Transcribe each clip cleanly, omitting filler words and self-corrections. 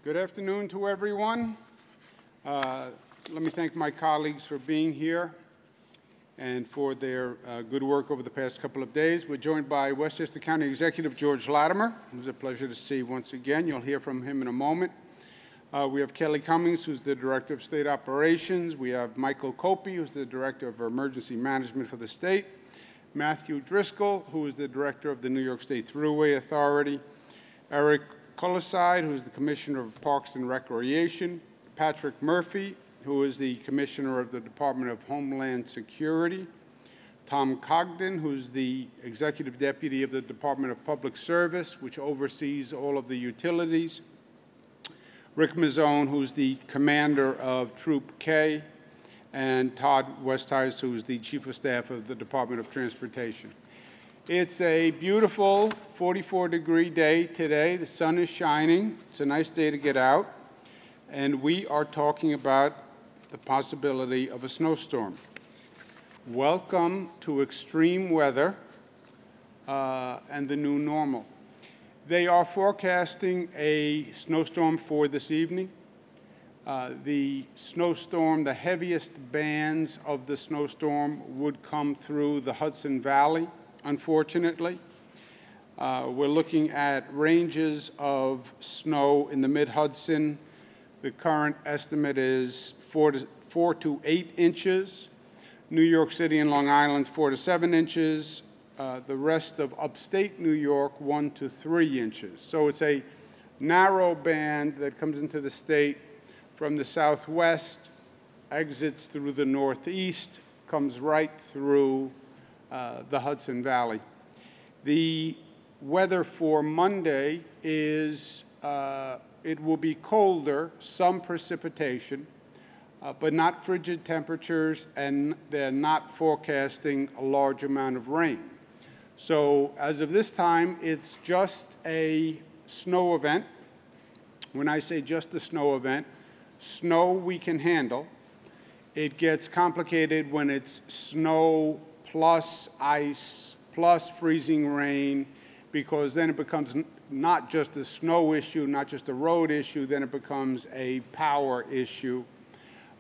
Good afternoon to everyone. Let me thank my colleagues for being here and for their good work over the past couple of days. We're joined by Westchester County Executive George Latimer, who's a pleasure to see once again. You'll hear from him in a moment. We have Kelly Cummings, who's the Director of State Operations. We have Michael Copey, who's the Director of Emergency Management for the state. Matthew Driscoll, who is the Director of the New York State Thruway Authority. Eric Colaside, who is the Commissioner of Parks and Recreation. Patrick Murphy, who is the Commissioner of the Department of Homeland Security. Tom Cogden, who's the Executive Deputy of the Department of Public Service, which oversees all of the utilities. Rick Mazzone, who's the Commander of Troop K, and Todd Westheis, who's the Chief of Staff of the Department of Transportation. It's a beautiful 44-degree day today. The sun is shining. It's a nice day to get out. And we are talking about the possibility of a snowstorm. Welcome to extreme weather and the new normal. They are forecasting a snowstorm for this evening. The snowstorm, the heaviest bands of the snowstorm would come through the Hudson Valley, unfortunately. We're looking at ranges of snow in the Mid-Hudson. The current estimate is 4 to 8 inches. New York City and Long Island, 4 to 7 inches. The rest of upstate New York, 1 to 3 inches. So it's a narrow band that comes into the state from the southwest, exits through the northeast, comes right through the Hudson Valley. The weather for Monday is, it will be colder, some precipitation, but not frigid temperatures, and they're not forecasting a large amount of rain. So as of this time, it's just a snow event. When I say just a snow event, snow we can handle. It gets complicated when it's snow plus ice plus freezing rain, because then it becomes not just a snow issue, not just a road issue, then it becomes a power issue,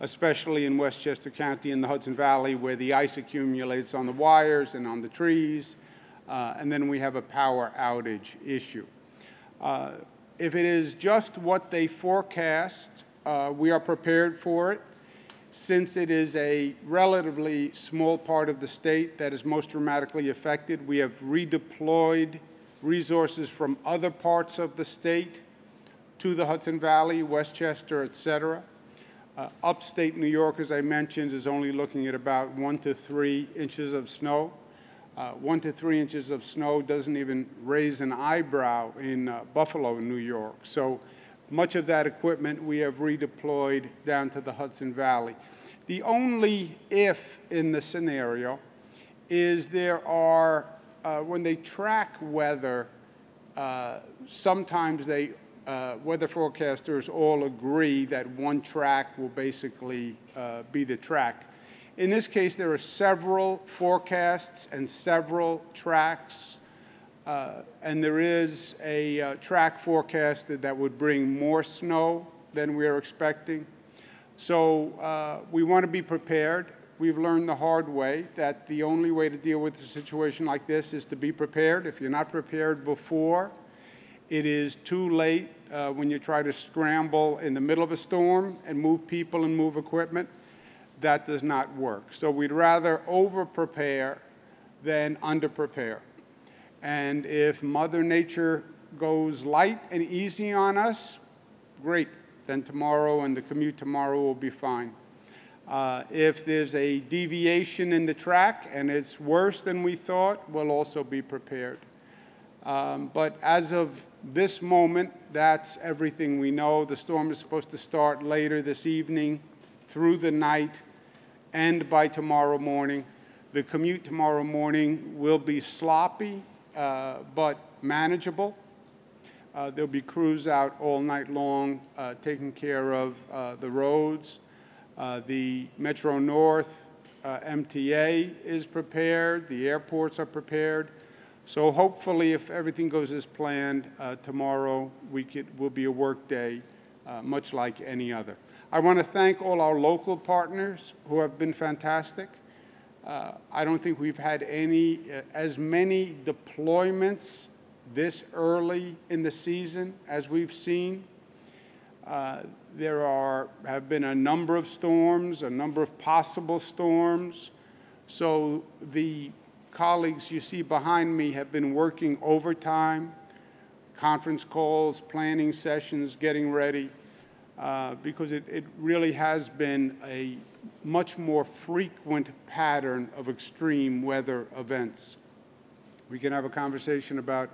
especially in Westchester County in the Hudson Valley, where the ice accumulates on the wires and on the trees, and then we have a power outage issue. If it is just what they forecast, we are prepared for it. Since it is a relatively small part of the state that is most dramatically affected, we have redeployed resources from other parts of the state to the Hudson Valley, Westchester, et cetera. Upstate New York, as I mentioned, is only looking at about 1 to 3 inches of snow. 1 to 3 inches of snow doesn't even raise an eyebrow in Buffalo, New York. So much of that equipment we have redeployed down to the Hudson Valley. The only if in the scenario is there are, when they track weather, sometimes they, weather forecasters all agree that one track will basically be the track. In this case, there are several forecasts and several tracks. And there is a track forecasted that would bring more snow than we are expecting. So we want to be prepared. We've learned the hard way that the only way to deal with a situation like this is to be prepared. If you're not prepared before, it is too late when you try to scramble in the middle of a storm and move people and move equipment. That does not work. So we'd rather over-prepare than under-prepare. And if Mother Nature goes light and easy on us, great. Then tomorrow and the commute tomorrow will be fine. If there's a deviation in the track and it's worse than we thought, we'll also be prepared. But as of this moment, that's everything we know. The storm is supposed to start later this evening, through the night, end by tomorrow morning. The commute tomorrow morning will be sloppy, but manageable. There'll be crews out all night long taking care of the roads. The Metro North MTA is prepared. The airports are prepared. So hopefully, if everything goes as planned, tomorrow will be a work day much like any other. I want to thank all our local partners who have been fantastic. I don't think we've had as many deployments this early in the season as we've seen. There have been a number of storms, a number of possible storms. So the colleagues you see behind me have been working overtime, conference calls, planning sessions, getting ready, because it really has been a much more frequent pattern of extreme weather events. We can have a conversation about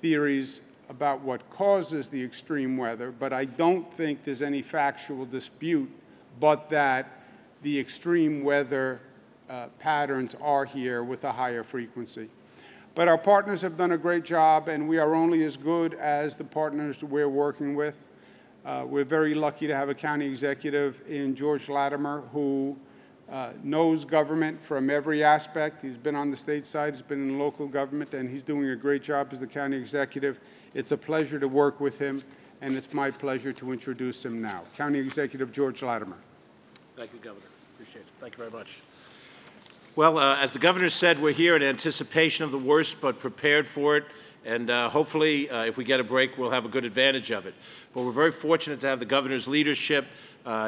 theories about what causes the extreme weather, but I don't think there's any factual dispute but that the extreme weather patterns are here with a higher frequency. But our partners have done a great job, and we are only as good as the partners we're working with. We're very lucky to have a county executive in George Latimer who knows government from every aspect. He's been on the state side, he's been in local government, and he's doing a great job as the county executive. It's a pleasure to work with him, and it's my pleasure to introduce him now. County Executive George Latimer. Thank you, Governor. Appreciate it. Thank you very much. Well, as the Governor said, we're here in anticipation of the worst, but prepared for it. And hopefully, if we get a break, we'll have a good advantage of it. But we're very fortunate to have the Governor's leadership,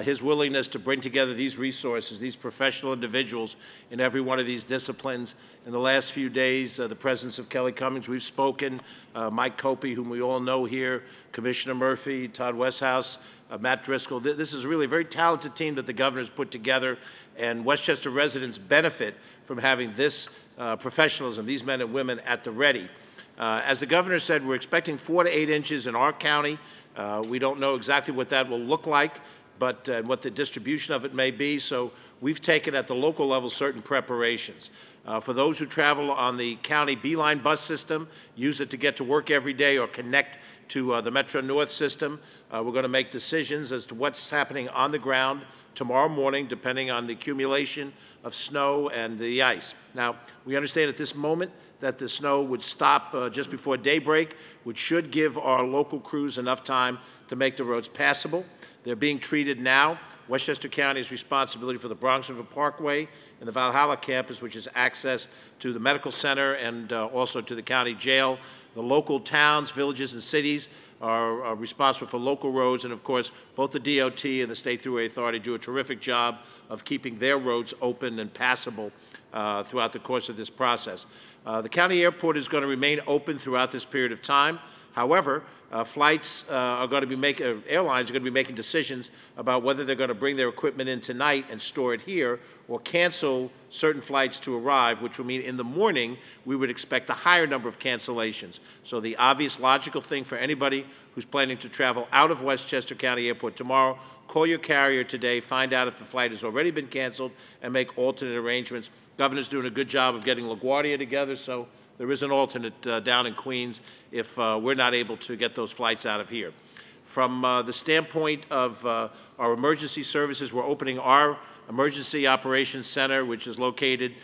his willingness to bring together these resources, these professional individuals in every one of these disciplines. In the last few days, the presence of Kelly Cummings, we've spoken, Mike Copey, whom we all know here, Commissioner Murphy, Todd Westhouse, Matt Driscoll. This is really a very talented team that the Governor's put together, and Westchester residents benefit from having this professionalism, these men and women at the ready. As the Governor said, we're expecting 4 to 8 inches in our county. We don't know exactly what that will look like, but what the distribution of it may be. So we've taken at the local level certain preparations. For those who travel on the county Beeline bus system, use it to get to work every day or connect to the Metro North system, we're going to make decisions as to what's happening on the ground tomorrow morning, depending on the accumulation of snow and the ice. Now, we understand at this moment that the snow would stop just before daybreak, which should give our local crews enough time to make the roads passable. They're being treated now. Westchester County's responsibility for the Bronx River Parkway and the Valhalla campus, which is access to the medical center and also to the county jail. The local towns, villages, and cities are responsible for local roads, and of course, both the DOT and the State Thruway Authority do a terrific job of keeping their roads open and passable throughout the course of this process. The county airport is going to remain open throughout this period of time. However, airlines are going to be making decisions about whether they're going to bring their equipment in tonight and store it here or cancel certain flights to arrive, which will mean in the morning we would expect a higher number of cancellations. So the obvious logical thing for anybody who's planning to travel out of Westchester County Airport tomorrow, call your carrier today, find out if the flight has already been canceled, and make alternate arrangements. Governor's doing a good job of getting LaGuardia together, so there is an alternate down in Queens if we're not able to get those flights out of here. From the standpoint of our emergency services, we're opening our Emergency Operations Center, which is located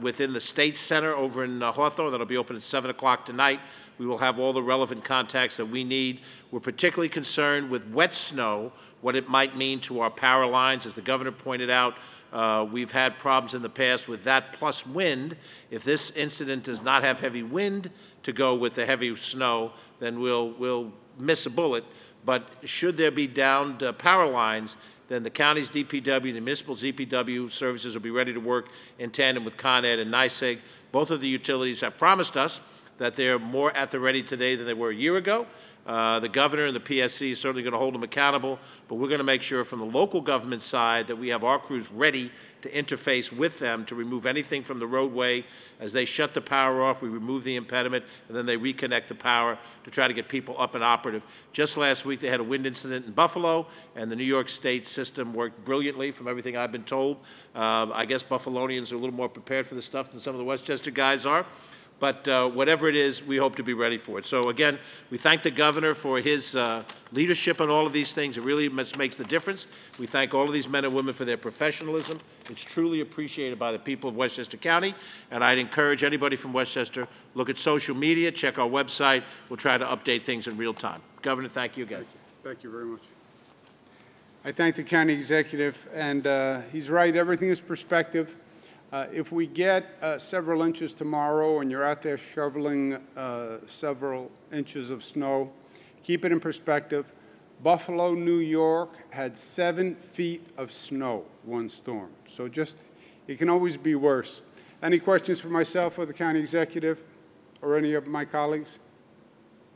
within the State Center over in Hawthorne. That'll be open at 7 o'clock tonight. We will have all the relevant contacts that we need. We're particularly concerned with wet snow, what it might mean to our power lines. As the Governor pointed out, we've had problems in the past with that plus wind. If this incident does not have heavy wind to go with the heavy snow, then we'll miss a bullet. But should there be downed power lines, then the county's DPW, the municipal DPW services will be ready to work in tandem with Con Ed and NYSEG. Both of the utilities have promised us that they're more at the ready today than they were a year ago. The Governor and the PSC is certainly going to hold them accountable, but we're going to make sure from the local government side that we have our crews ready to interface with them to remove anything from the roadway. As they shut the power off, we remove the impediment, and then they reconnect the power to try to get people up and operative. Just last week, they had a wind incident in Buffalo, and the New York State system worked brilliantly from everything I've been told. I guess Buffalonians are a little more prepared for this stuff than some of the Westchester guys are. But whatever it is, we hope to be ready for it. So again, we thank the Governor for his leadership on all of these things. It really makes the difference. We thank all of these men and women for their professionalism. It's truly appreciated by the people of Westchester County. And I'd encourage anybody from Westchester, look at social media, check our website. We'll try to update things in real time. Governor, thank you again. Thank you very much. I thank the county executive, and he's right, everything is perspective. If we get several inches tomorrow and you're out there shoveling several inches of snow, keep it in perspective. Buffalo, New York had 7 feet of snow one storm. So just, it can always be worse. Any questions for myself or the county executive or any of my colleagues?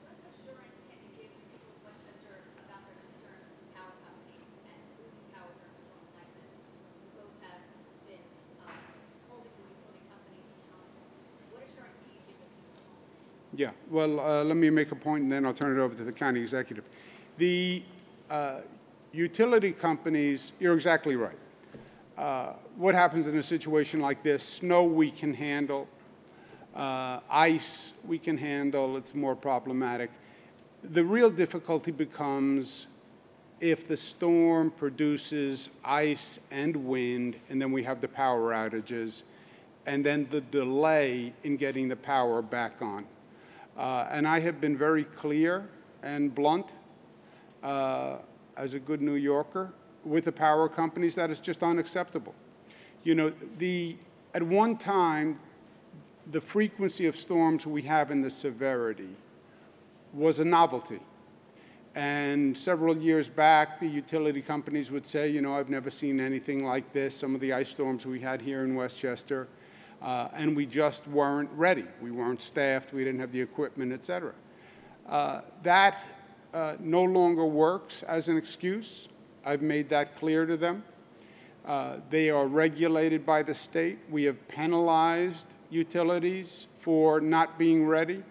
What assurance can you give the people of Westchester about their concerns with power companies and losing power during storms like this? You both have been holding the utility companies accountable. What assurance can you give the people? Yeah, well, let me make a point and then I'll turn it over to the county executive. The utility companies, you're exactly right. What happens in a situation like this? Snow we can handle. Ice we can handle. It's more problematic. The real difficulty becomes if the storm produces ice and wind and then we have the power outages and then the delay in getting the power back on. And I have been very clear and blunt as a good New Yorker with the power companies that is just unacceptable. You know, at one time, the frequency of storms we have and the severity was a novelty. And several years back, the utility companies would say, you know, I've never seen anything like this, some of the ice storms we had here in Westchester, and we just weren't ready. We weren't staffed, we didn't have the equipment, et cetera. That no longer works as an excuse. I've made that clear to them. They are regulated by the state. We have penalized utilities for not being ready.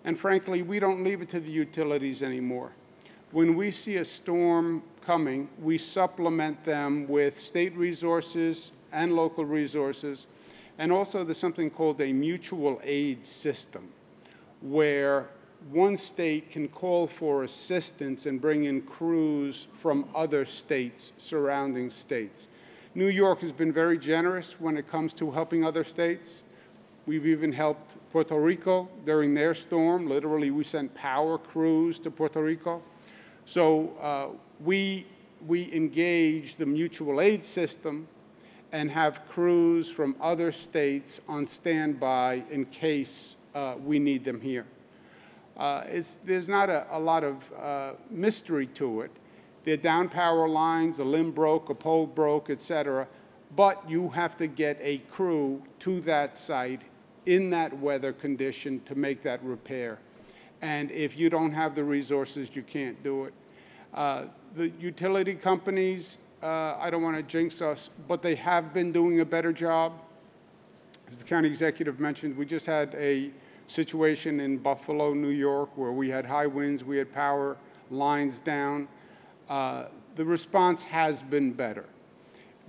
And frankly, we don't leave it to the utilities anymore. When we see a storm coming, we supplement them with state resources and local resources. And also there's something called a mutual aid system, where one state can call for assistance and bring in crews from other states, surrounding states. New York has been very generous when it comes to helping other states. We've even helped Puerto Rico during their storm. Literally, we sent power crews to Puerto Rico. So we engage the mutual aid system and have crews from other states on standby in case we need them here. There's not a lot of mystery to it. They're down power lines, a limb broke, a pole broke, et cetera, but you have to get a crew to that site in that weather condition to make that repair. And if you don't have the resources, you can't do it. The utility companies, I don't want to jinx us, but they have been doing a better job. As the county executive mentioned, we just had a situation in Buffalo, New York, where we had high winds, we had power lines down. The response has been better.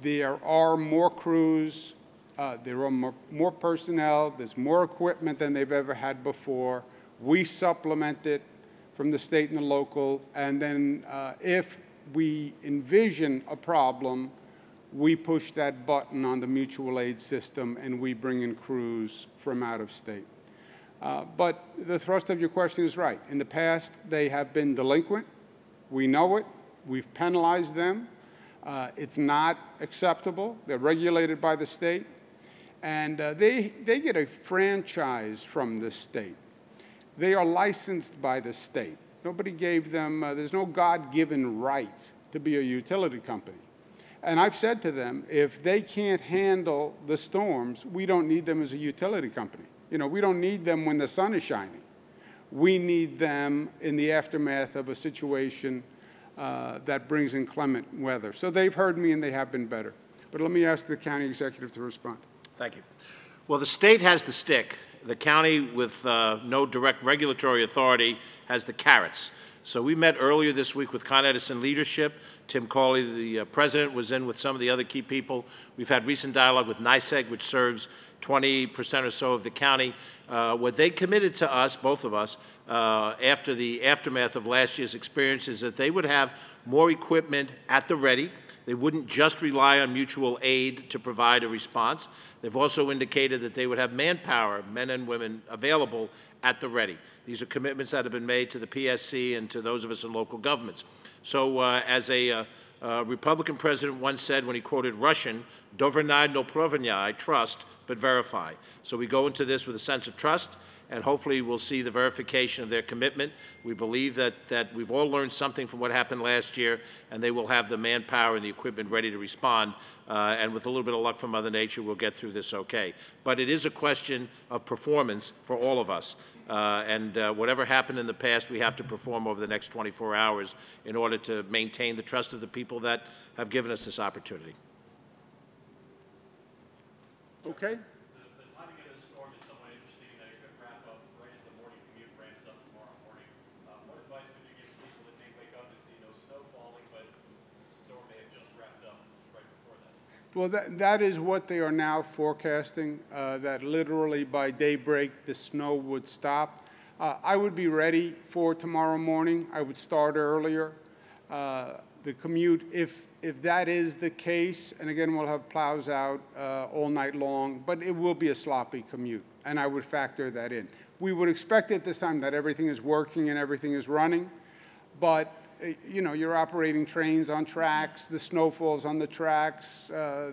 There are more crews, there are more personnel, there's more equipment than they've ever had before. We supplement it from the state and the local, and then if we envision a problem, we push that button on the mutual aid system and we bring in crews from out of state. But the thrust of your question is right. In the past, they have been delinquent. We know it. We've penalized them. It's not acceptable. They're regulated by the state. And they get a franchise from the state. They are licensed by the state. Nobody gave them, there's no God-given right to be a utility company. And I've said to them, if they can't handle the storms, we don't need them as a utility company. You know, we don't need them when the sun is shining. We need them in the aftermath of a situation that brings inclement weather. So they've heard me and they have been better. But let me ask the county executive to respond. Thank you. Well, the state has the stick. The county, with no direct regulatory authority, has the carrots. So we met earlier this week with Con Edison leadership. Tim Cawley, the president, was in with some of the other key people. We've had recent dialogue with NYSEG, which serves 20% or so of the county. What they committed to us, both of us, after the aftermath of last year's experience is that they would have more equipment at the ready. They wouldn't just rely on mutual aid to provide a response. They've also indicated that they would have manpower, men and women, available at the ready. These are commitments that have been made to the PSC and to those of us in local governments. So as a Republican president once said when he quoted Russian, "Doverny no proverny," trust, but verify. So we go into this with a sense of trust, and hopefully we'll see the verification of their commitment. We believe that we've all learned something from what happened last year, and they will have the manpower and the equipment ready to respond. And with a little bit of luck from Mother Nature, we'll get through this okay. But it is a question of performance for all of us. Whatever happened in the past, we have to perform over the next 24 hours in order to maintain the trust of the people that have given us this opportunity. Okay. The timing of this storm is somewhat interesting that it could wrap up right as the morning commute ramps up tomorrow morning. What advice would you give people that may wake up and see no snow falling, but the storm may have just wrapped up right before that? Well, that is what they are now forecasting, that literally by daybreak the snow would stop. I would be ready for tomorrow morning. I would start earlier. The commute, if that is the case, and again, we'll have plows out all night long, but it will be a sloppy commute, and I would factor that in. We would expect at this time that everything is working and everything is running, but you know, you're operating trains on tracks, the snow falls on the tracks,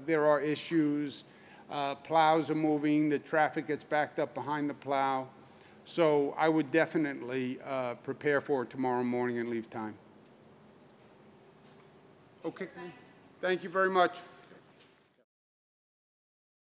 there are issues, plows are moving, the traffic gets backed up behind the plow. So I would definitely prepare for it tomorrow morning and leave time. Okay, thank you very much.